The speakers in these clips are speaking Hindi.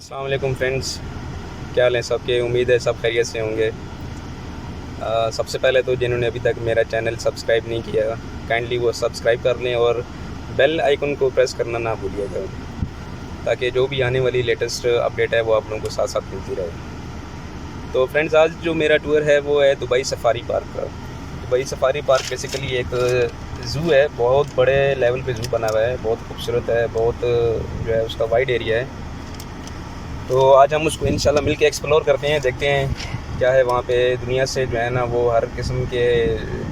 अस्सलाम वालेकुम फ्रेंड्स, क्या हाल है सबके। उम्मीद है सब खैरियत से होंगे। सबसे पहले तो जिन्होंने अभी तक मेरा चैनल सब्सक्राइब नहीं किया, काइंडली वो सब्सक्राइब कर लें और बेल आइकन को प्रेस करना ना भूलिएगा, ताकि जो भी आने वाली लेटेस्ट अपडेट है वो आप लोगों को साथ साथ मिलती रहे। तो फ्रेंड्स, आज जो मेरा टूर है वो है दुबई सफारी पार्क का। दुबई सफारी पार्क बेसिकली एक ज़ू है, बहुत बड़े लेवल पे ज़ू बना हुआ है, बहुत खूबसूरत है, बहुत जो है उसका वाइड एरिया है। तो आज हम उसको इंशाल्लाह मिल के एक्सप्लोर करते हैं, देखते हैं क्या है वहाँ पे। दुनिया से जो है ना वो हर किस्म के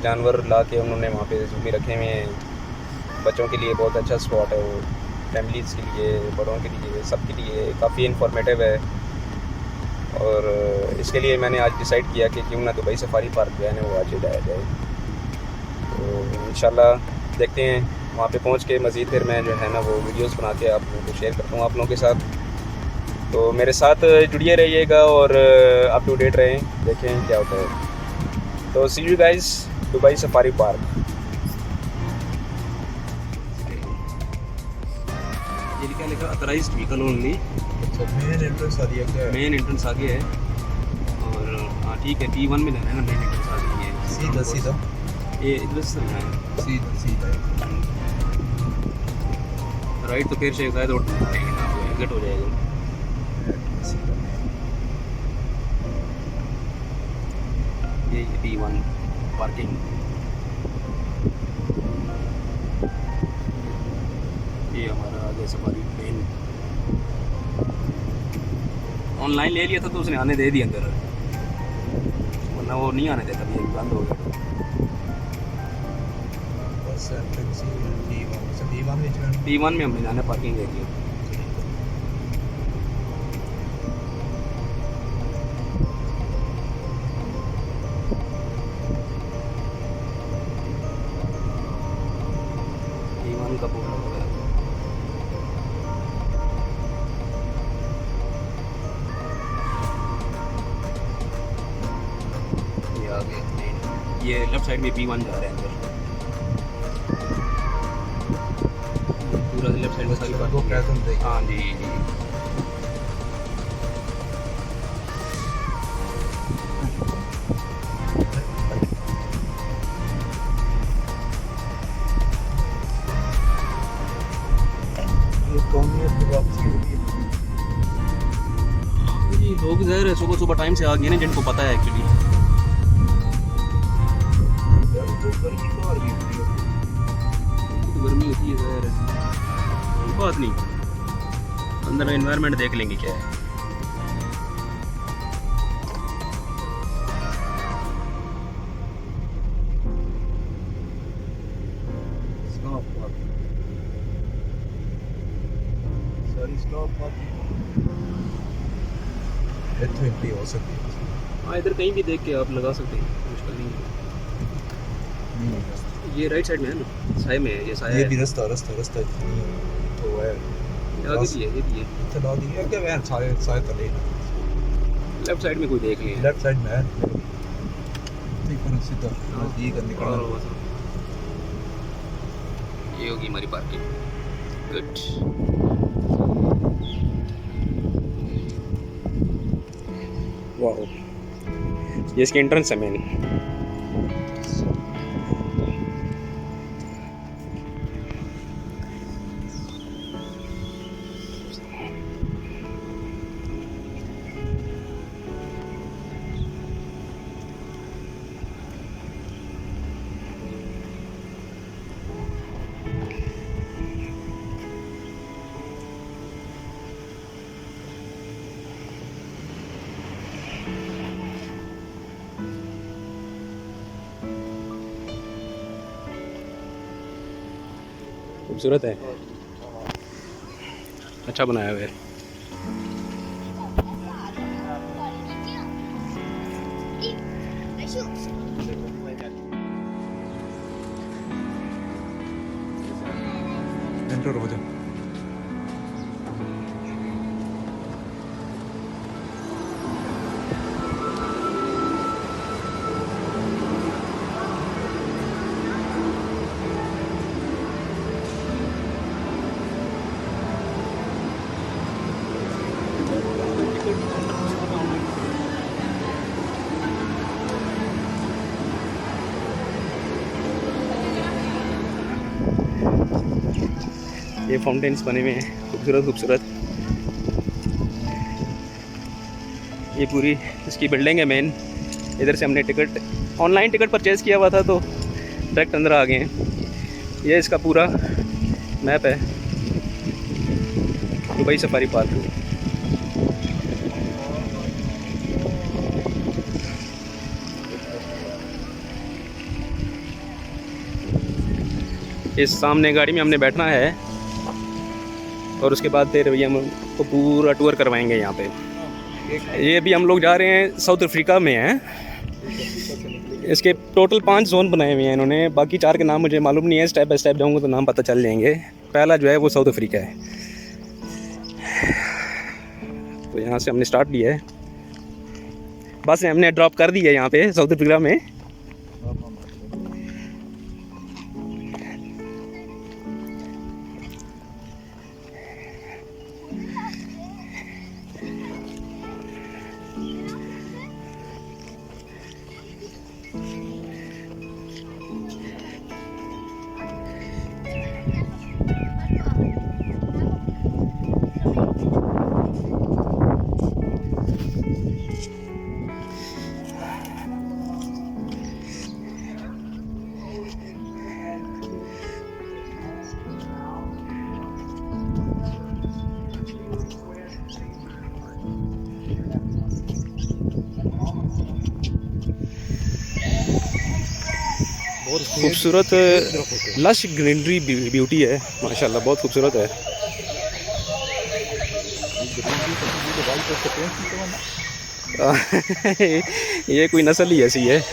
जानवर ला के उन्होंने वहाँ पे ज़ू में रखे हुए हैं। बच्चों के लिए बहुत अच्छा स्पॉट है वो, फैमिलीज़ के लिए, बड़ों के लिए, सब के लिए काफ़ी इन्फॉर्मेटिव है। और इसके लिए मैंने आज डिसाइड किया कि क्यों ना दुबई सफारी पार्क जो है ना वो आज जाया जाए। तो इंशाल्लाह देखते हैं, वहाँ पे पहुँच के मज़ीद फिर मैं जो है ना वो वीडियोस बना के आप लोगों को शेयर करता हूँ आप लोगों के साथ। तो मेरे साथ जुड़िए रहिएगा और अप टू डेट रहें, देखें क्या होता है। तो see you guys Dubai safari park. ये क्या लिखा, authorised vehicle only. Main entrance आ रही है, मेन एंट्रेंस आगे है। और हाँ ठीक है, T1 में जाना है ना, मेन एंट्रेंस आ गई है। सीधा सीधा ये इधर से जाना है, सीधा सीधा राइट तो फिर शायद एग्जिट हो जाएगा। ये T1 पार्किंग। ये हमारा आगे सफारी मेन। ऑनलाइन ले लिया था तो उसने आने दे दिया अंदर, वरना वो नहीं आने देता, भी बंद हो गया। बस एंट्रेंस D1 में T1 में हमने जाना पार्किंग एरिया। T1 का बोर्ड लगा है। ये आगे मेन, ये लेफ्ट साइड में P1 जा रहे हैं अंदर, पूरा लेफ्ट साइड में सारी वो पार्किंग क्या है। तुम देख हाँ जी जी। ये कौमियत की वापसी होगी। जी लोग ज़ाहिर है सुबह सुबह टाइम से आ गए ना, जिनको पता है एक्चुअली। तो गर्मी तो और भी होती है। तो गर्मी होती है ज़ाहिर है, कोई बात नहीं, अंदर एनवायरनमेंट देख लेंगे क्या है। स्टॉप पार्किंग, सारी स्टॉप पार्किंग इतनी एंट्री हो सकती है। हाँ इधर कहीं भी देख के आप लगा सकते हैं, मुश्किल नहीं है। ये राइट साइड में है ना, साए में है, ये साया ये है। भी रास्ता रास्ता रास्ता तो है। ये आगे भी है, ये भी है। चला दी है क्या वैन सारे सारे तले लेफ्ट साइड में कोई देख लिया। लेफ्ट साइड में है, ठीक पर सीधा नजदीक निकलना। ये होगी हमारी पार्किंग। गुड। वाह, ये इसकी एंट्रेंस है मेन। खूबसूरत है, अच्छा बनाया हुआ है। एंटर हो जा। ये फाउंटेन्स बने हुए हैं खूबसूरत खूबसूरत। ये पूरी इसकी बिल्डिंग है मेन। इधर से हमने टिकट ऑनलाइन टिकट परचेज़ किया हुआ था तो डायरेक्ट अंदर आ गए हैं। ये इसका पूरा मैप है दुबई सफारी पार्क। इस सामने गाड़ी में हमने बैठना है और उसके बाद फिर भैया हम को पूरा टूर करवाएंगे यहाँ पे। ये भी हम लोग जा रहे हैं साउथ अफ्रीका में हैं। इसके टोटल 5 जोन बनाए हुए हैं इन्होंने, बाकी 4 के नाम मुझे मालूम नहीं है। स्टेप बाय स्टेप जाऊँगा तो नाम पता चल जाएंगे। पहला जो है वो साउथ अफ्रीका है। तो यहाँ से हमने स्टार्ट लिया है, बस हमने ड्रॉप कर दी है यहाँ पे साउथ अफ्रीका में। खूबसूरत लश ग्रीनरी ब्यूटी है माशाल्लाह, बहुत खूबसूरत है। ये कोई नस्ल ही ऐसी है।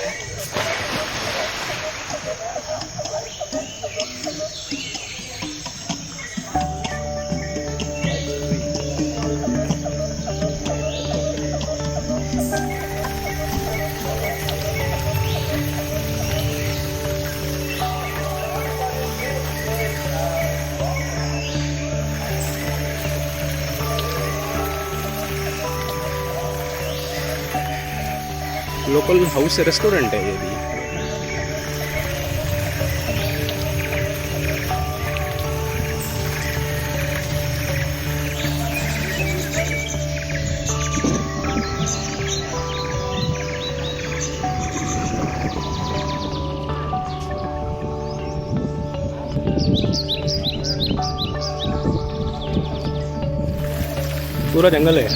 लोकल हाउस रेस्टोरेंट है ये भी। पूरा जंगल है।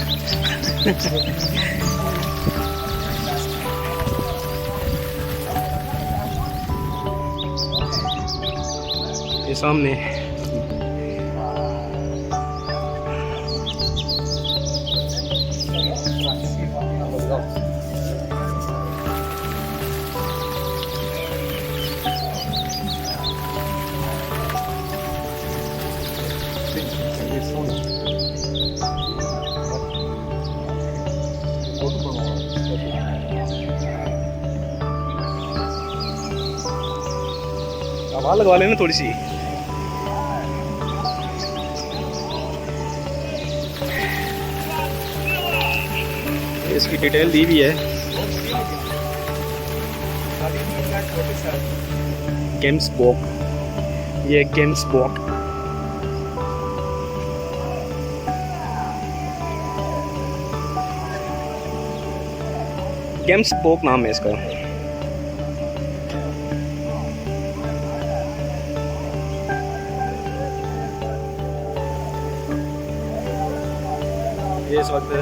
ये सामने आवाज़ लगवा लेना थोड़ी सी। इसकी डिटेल दी भी है। गेम्सबॉक, ये गेम्सबॉक गेम्सबॉक नाम है इसका। ये इस वक्त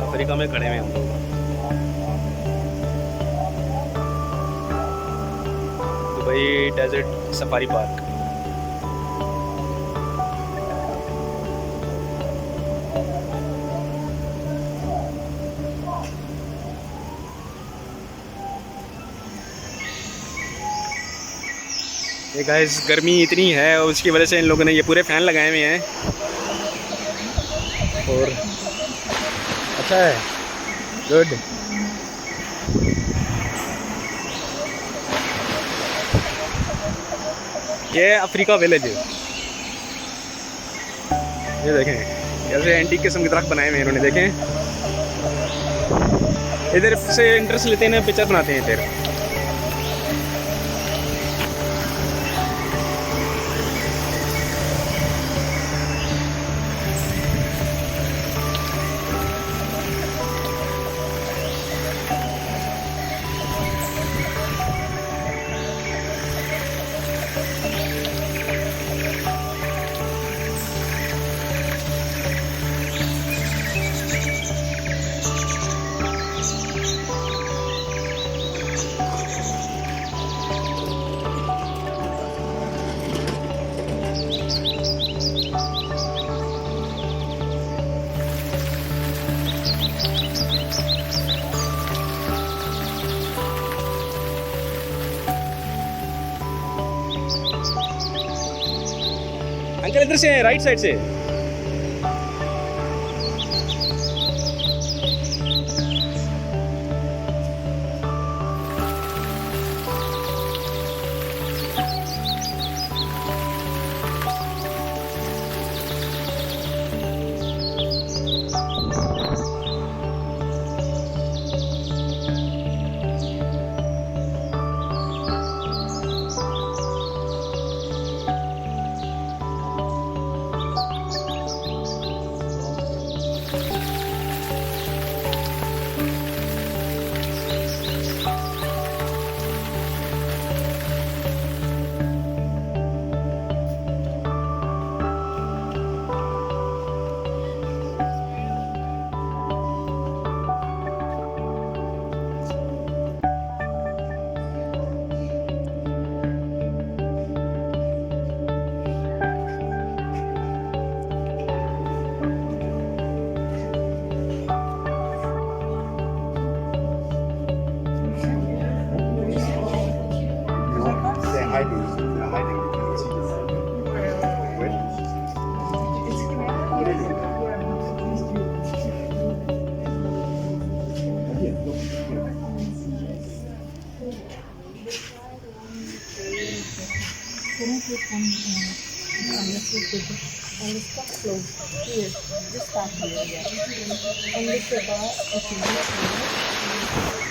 अफ्रीका में खड़े हुए हैं हम लोग। Dubai desert safari park. ये गाइस गर्मी इतनी है और उसकी वजह से इन लोगों ने ये पूरे फैन लगाए हुए हैं और अच्छा है, गुड। ये अफ्रीका विलेज है। ये देखें कैसे एंटीक किस्म के दरख्त बनाए हुए हैं इन्होंने, देखें। इधर से इंटरेस्ट लेते हैं, पिक्चर बनाते हैं इधर। अंकल इधर से राइट साइड से।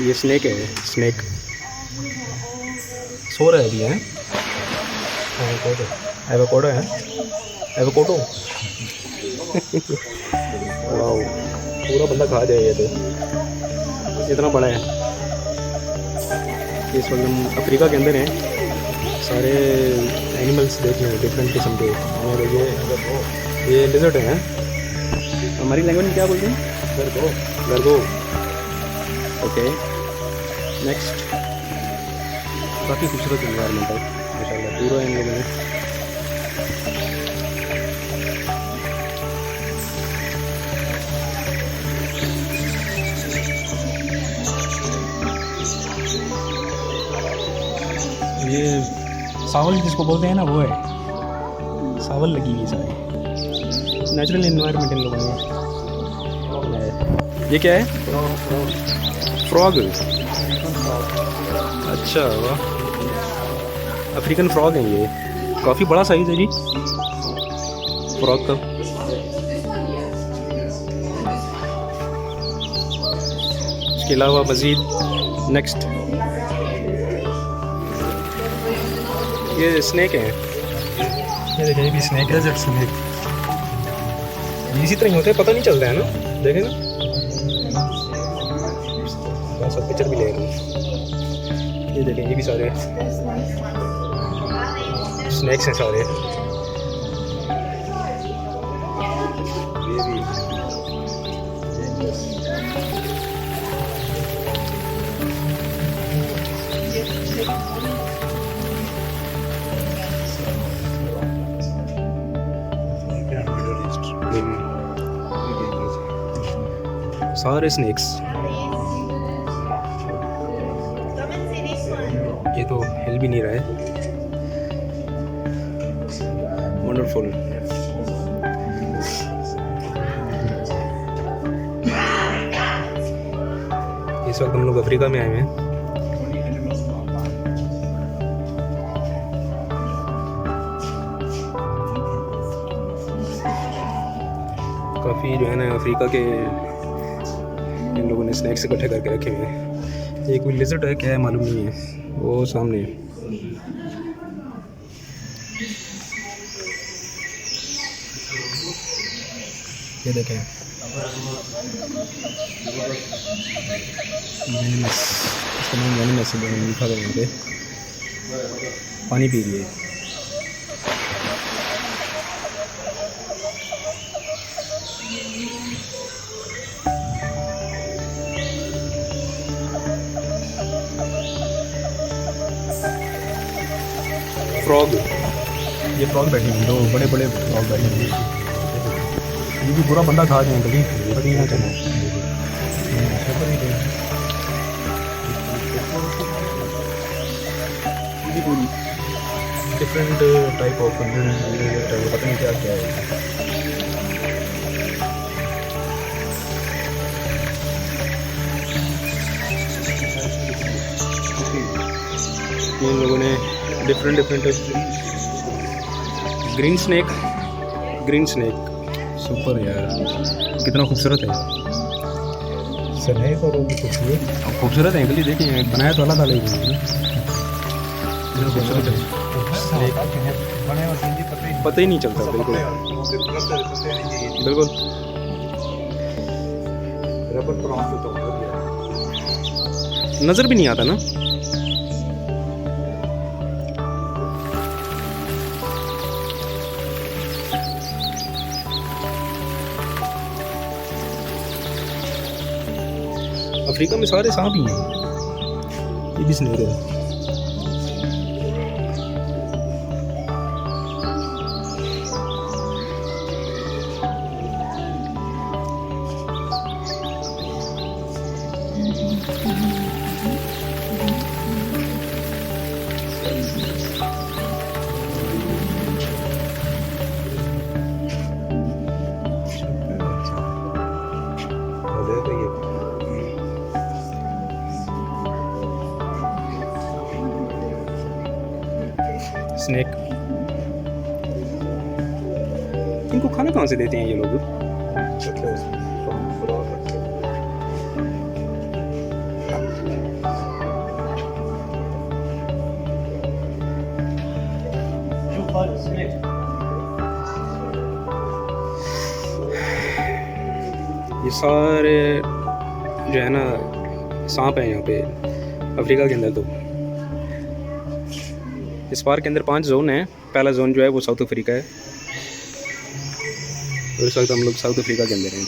ये स्नेक है, स्नेक सो रहा है अभी है। एवोकाडो है, एवोकाडो। वाओ, पूरा बंदा खा जाए ये तो, इतना बड़ा है। इस वक्त हम अफ्रीका के अंदर हैं, सारे एनिमल्स देख रहे हैं डिफरेंट किस्म के। और ये लिजर्ड हैं, हमारी लैंग्वेज में क्या बोलते हैं? गरगो, गरगो। Okay, next. काफ़ी खूबसूरत इन्वायरमेंट है माशाल्लाह, पूरा इन लोगों ने ये सावल जिसको बोलते हैं ना, वो है सावल लगी हुई सारी। नेचुरल इन्वायरमेंट इन लोगों में। ये क्या है? फ्रॉग। अच्छा, वाह, अफ्रीकन फ्रॉग है ये, काफ़ी बड़ा साइज़ है जी फ्रॉग का। इसके अलावा मज़ीद नेक्स्ट ये स्नेक है। ये देखिए, ये भी स्नेक है, जब स्नेक इसी तरह ही होते हैं, पता नहीं चलता है ना, देखें ना। सब पिक्चर भी ले रहे हैं। ये देखें, ये भी सारे स्नेक्स हैं सारे। ये भी सारे स्नेक्स। ये तो हिल भी नहीं रहा है। वंडरफुल। इस वक्त हम लोग अफ्रीका में आए हुए हैं। काफ़ी जो है ना अफ्रीका के इन लोगों ने स्नैक्स इकट्ठे करके रखे हुए हैं। ये कोई लिजर्ड है क्या है मालूम नहीं है, वो सामने है। ये देखें, वेनिमस, इसका नाम वेनिमस है, लिखा हुआ है यहाँ पे। पानी पी रही है। फ्रॉग, ये फ्रॉग बैठे हैं, दो बड़े बड़े फ्रॉग बैठे हैं। ये भी पूरा बंदा खा जाए कभी, बड़ी ना चलो। डिफरेंट टाइप ऑफ पता नहीं क्या क्या है। इन लोगों ने डिफरेंट ग्रीन स्नेक सुपर यार, कितना खूबसूरत है। स्नेक और वो भी खूबसूरत है अंकल जी, देखिए बनाया तो अल्लाह ताला ही है, खूबसूरत है, पता ही नहीं चलता। बिल्कुल बिल्कुल रबर प्रॉन्स तो नज़र भी नहीं आता ना। अफ्रीका में सारे सांप ही हैं, ये भी स्नेक है। स्नेक, इनको खाना कहाँ से देते हैं ये लोग? ये सारे जो है ना सांप हैं यहाँ पे अफ्रीका के अंदर। तो इस पार्क के अंदर 5 जोन हैं। पहला जोन जो है वो साउथ अफ्रीका है, और इस वक्त हम लोग साउथ अफ्रीका के अंदर हैं।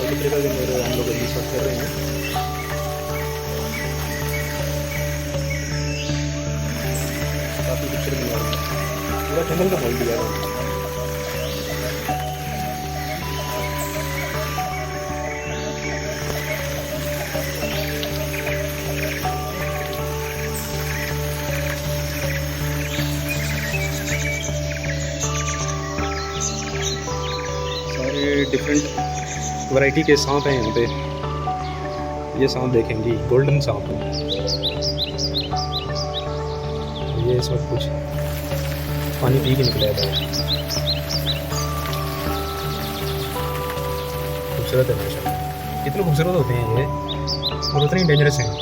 अफ्रीका के अंदर हम लोग अभी सर्च कर रहे हैं। काफ़ी खूबसूरत बना रहे हैं, पूरा जंगल का माहौल दिया है। सारे डिफरेंट वैरायटी के सांप हैं यहाँ पे। ये सांप देखेंगे, गोल्डन सांप है ये। इस वक्त कुछ पानी पी के निकला है। खूबसूरत है माशाल्लाह, कितने खूबसूरत होते हैं ये, और उतने ही डेंजरस हैं।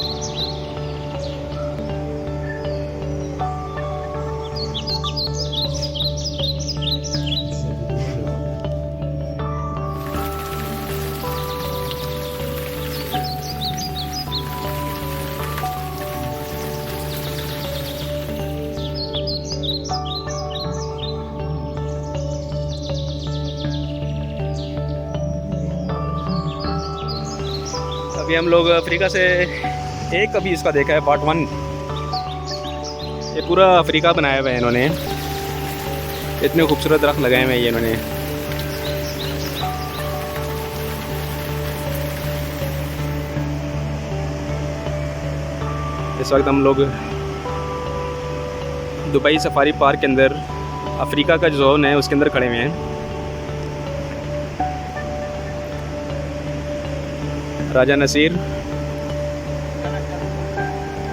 अभी हम लोग अफ्रीका से एक अभी इसका देखा है पार्ट 1। ये पूरा अफ्रीका बनाया हुआ है इन्होंने, इतने खूबसूरत दरख्त लगाए हुए हैं ये इन्होंने। इस वक्त हम लोग दुबई सफारी पार्क के अंदर अफ्रीका का जोन है उसके अंदर खड़े हुए हैं। राजा नसीर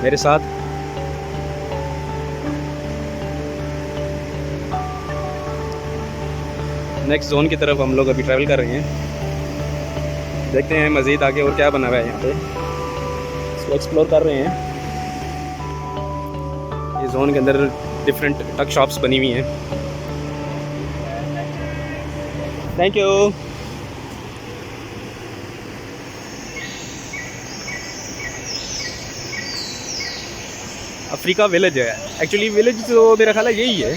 मेरे साथ। नेक्स्ट जोन की तरफ हम लोग अभी ट्रैवल कर रहे हैं, देखते हैं मज़ीद आगे और क्या बना हुआ है यहाँ पे, इसको एक्सप्लोर कर रहे हैं। ये जोन के अंदर डिफरेंट टक शॉप्स बनी हुई हैं। Thank you. अफ्रीका विलेज है एक्चुअली, विलेज तो मेरा ख्याल है यही है।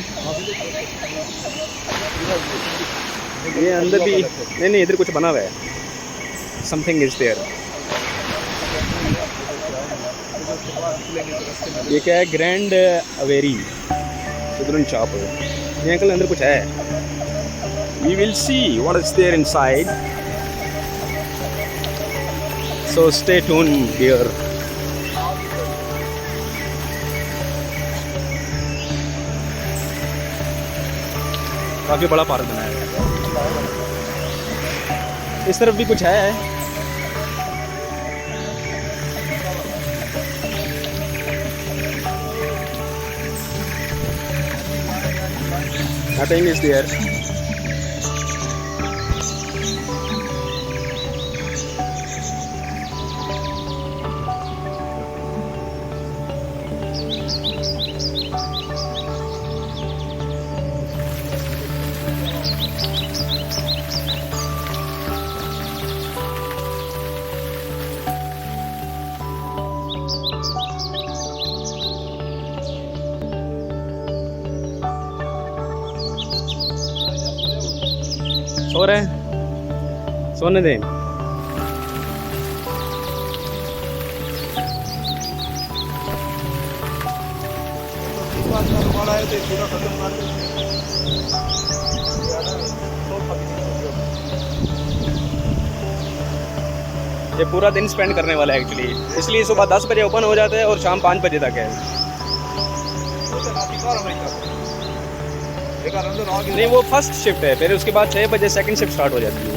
ये अंदर भी नहीं इधर कुछ बना हुआ है, समथिंग इज देयर। ये क्या है, ग्रैंड अवेरी चिल्ड्रन शॉप। ये अंकल अंदर कुछ है, we will see what is there inside, so stay tune here. काफ़ी बड़ा पार्क बनाया है। इस तरफ भी कुछ है। Nothing is there. सो रहे हैं, सोने दें। ये पूरा दिन स्पेंड करने वाला है एक्चुअली, इसलिए सुबह 10 बजे ओपन हो जाता है और शाम 5 बजे तक है। नहीं वो फर्स्ट शिफ्ट है, फिर उसके बाद 6 बजे सेकंड शिफ्ट स्टार्ट हो जाती है।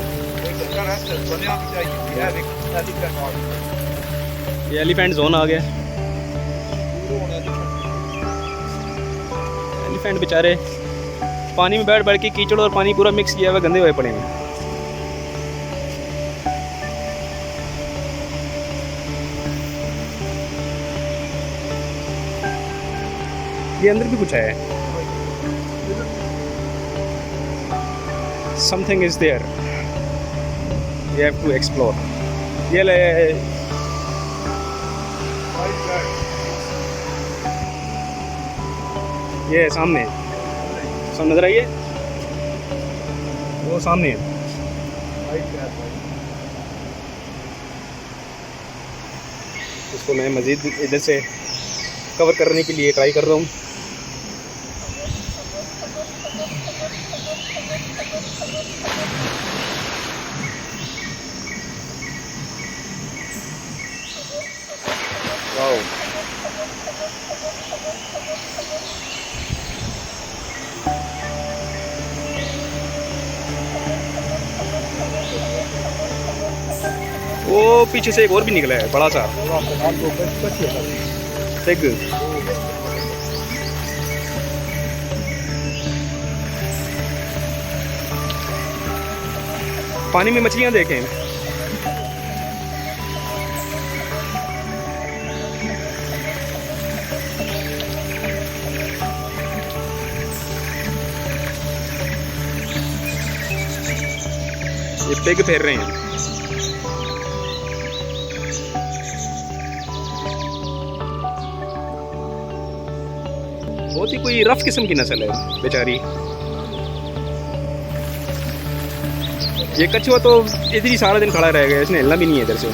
ये एलिफेंट जोन आ गया। एलिफेंट बेचारे पानी में बैठ बैठ के कीचड़ और पानी पूरा मिक्स किया हुआ गंदे हुए पड़े हैं। ये अंदर भी कुछ है, something is there, you have to explore। ये ले ये सामने नजर आइए, वो सामने है। इसको मैं मज़ीद इधर से कवर करने के लिए ट्राई कर रहा हूँ। वाओ, वो पीछे से एक और भी निकला है बड़ा सा पिग। पानी में मछलियां देखें, ये पिग फेर रहे हैं। बहुत ही कोई रफ किस्म की नस्ल है बेचारी। ये कछुआ तो इधर ही सारा दिन खड़ा रह गया, इसने हिलना भी नहीं है इधर से।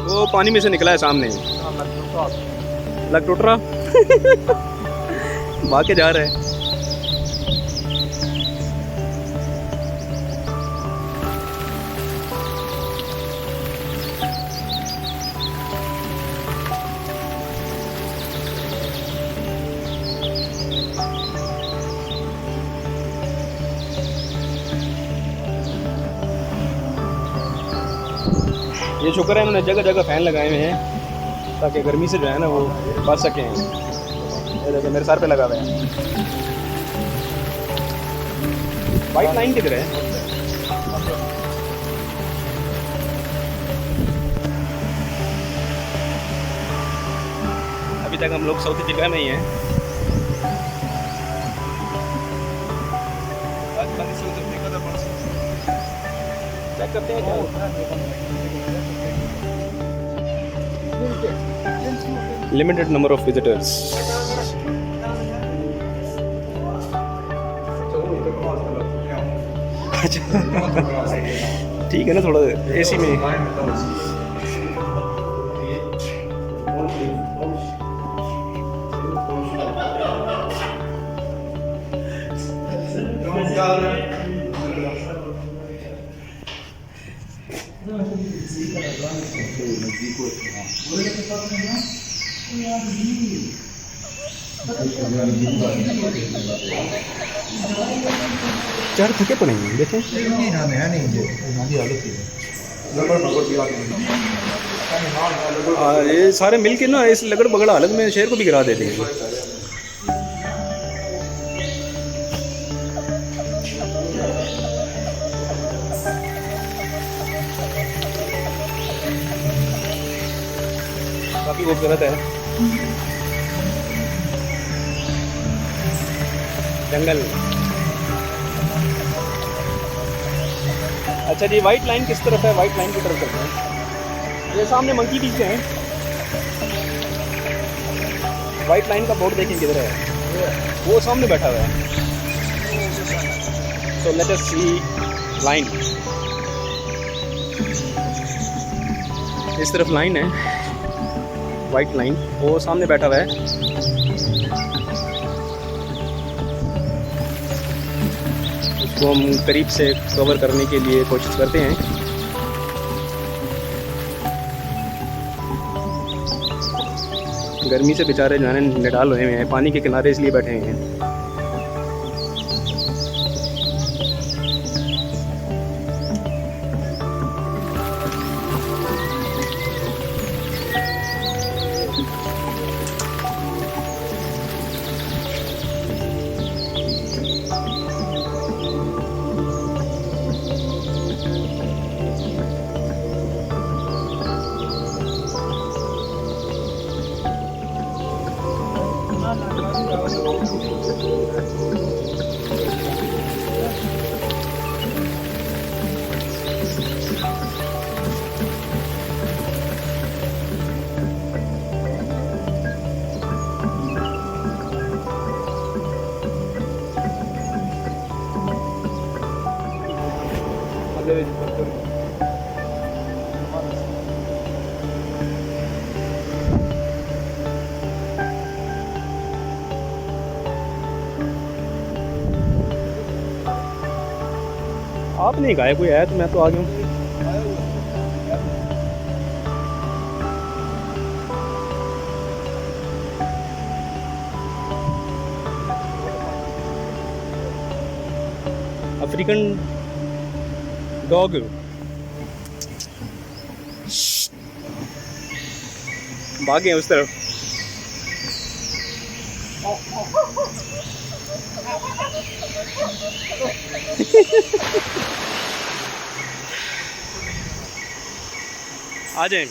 वो पानी में से निकला है सामने, लग टूट रहा भाग के जा रहा है। ये शुक्र है इन्होंने जगह जगह फ़ैन लगाए हुए हैं ताकि गर्मी से जो है ना वो बच सकें। ये देखिए मेरे सर पे लगा हुआ है। वाइट लाइन किधर है? अभी तक हम लोग साउथ जिला में ही हैं। चेक करते हैं क्या? Limited number of visitors. अच्छा ठीक है ना, थोड़ा एसी में। चार थके पड़ेंगे देखें। ये सारे मिलके ना इस लगड़ बगड़ हालत में शेर को भी गिरा देते हैं। काफी खूबसूरत है जंगल। अच्छा जी, वाइट लाइन किस तरफ है? वाइट लाइन की तरफ चलते हैं। ये सामने मंकी बीच है। वाइट लाइन का बोर्ड देखें किधर है, वो सामने बैठा हुआ है। सो लेट अस सी लाइन। इस तरफ लाइन है, वाइट लाइन, वो सामने बैठा हुआ है। उसको हम करीब से कवर करने के लिए कोशिश करते हैं। गर्मी से बेचारे जो है निडाल हुए हैं, पानी के किनारे इसलिए बैठे हैं। आप नहीं गाया, कोई आया तो मैं तो आ गया हूँ। अफ्रीकन डॉग भागे उस तरफ। आ जाए।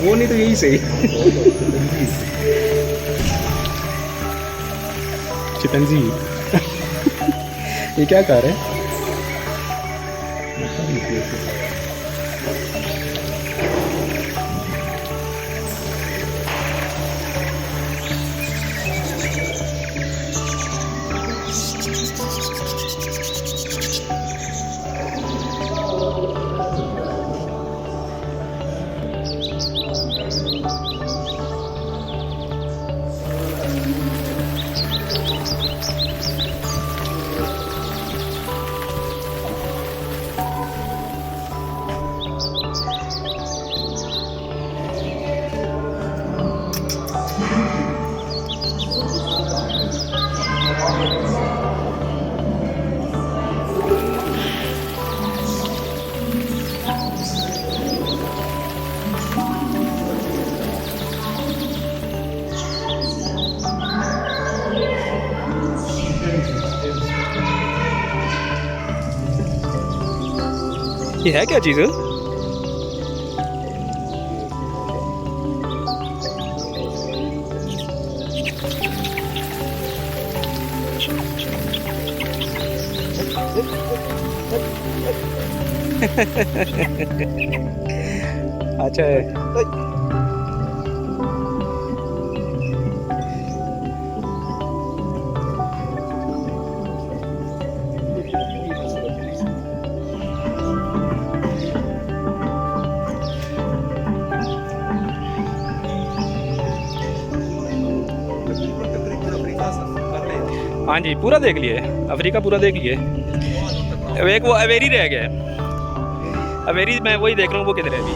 वो नहीं तो यही सही। चितंजी ये क्या कर रहे हैं? ये है क्या चीज़? अच्छा है। हाँ जी, पूरा देख लिए, अफ्रीका पूरा देख लिए। एक वो अवेरी रह गया है, अवेरी मैं वही देख रहा हूँ, वो किधर है अभी।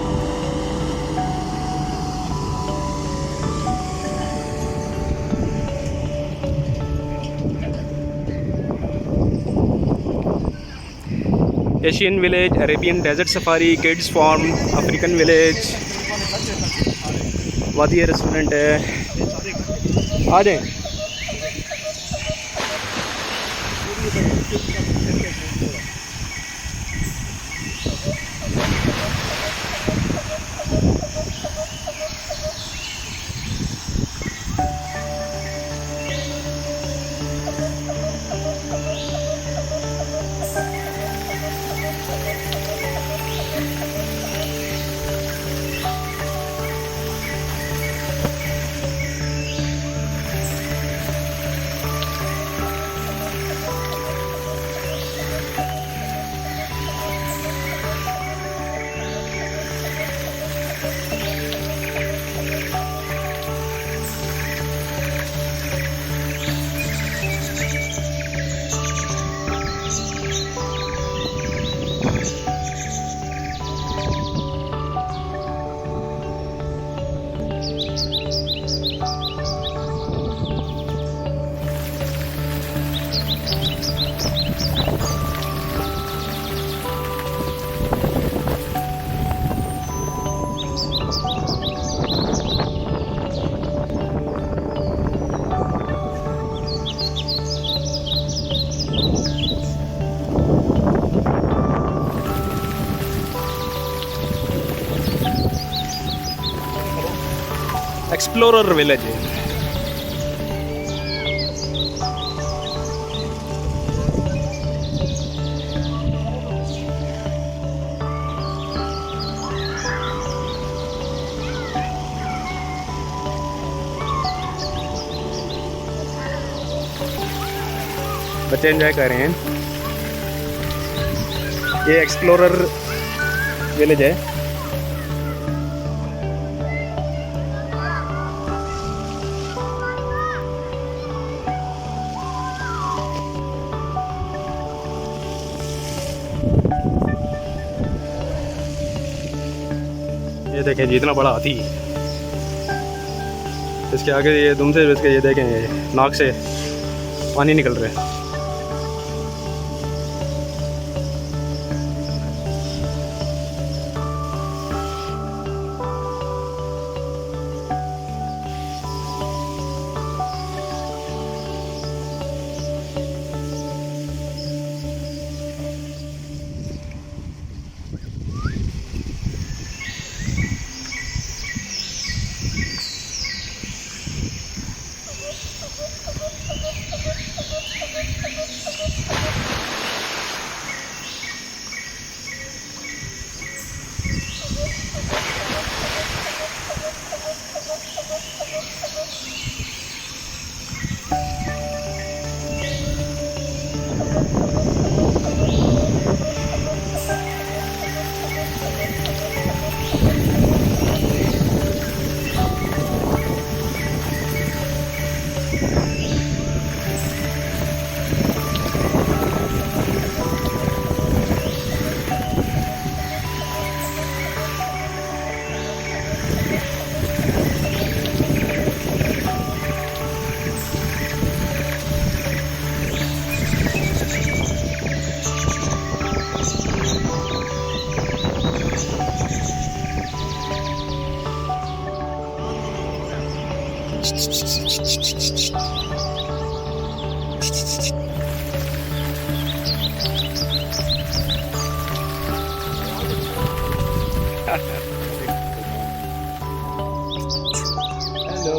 Asian village, Arabian desert safari, kids farm, African village, Wadiya restaurant है। आ जाए। एक्सप्लोरर विलेज है। बच्चे एंजॉय कर रहे हैं। ये एक्सप्लोरर विलेज है। ये देखें जी, इतना बड़ा हाथी। इसके आगे ये दुम से इसके ये देखें, ये नाक से पानी निकल रहा है। हेलो।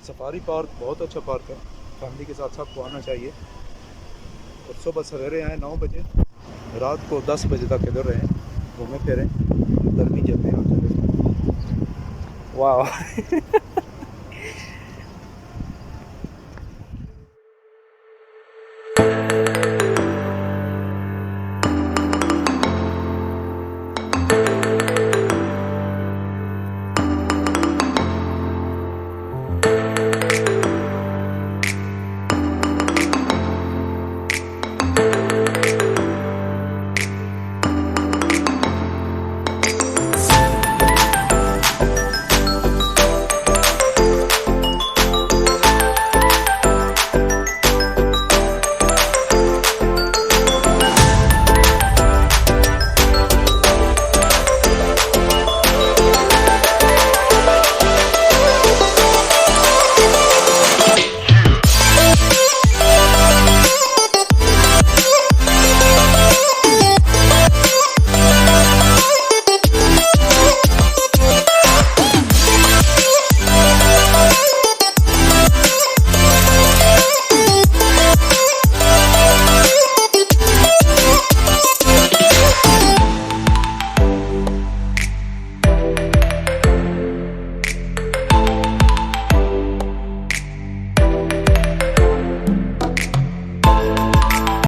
सफारी पार्क बहुत अच्छा पार्क है, फैमिली के साथ सबको आना चाहिए। और सुबह सवेरे आए 9 बजे, रात को 10 बजे तक इधर रहें, घूमें फिरें, गर्मी चलते हैं और चले। वाह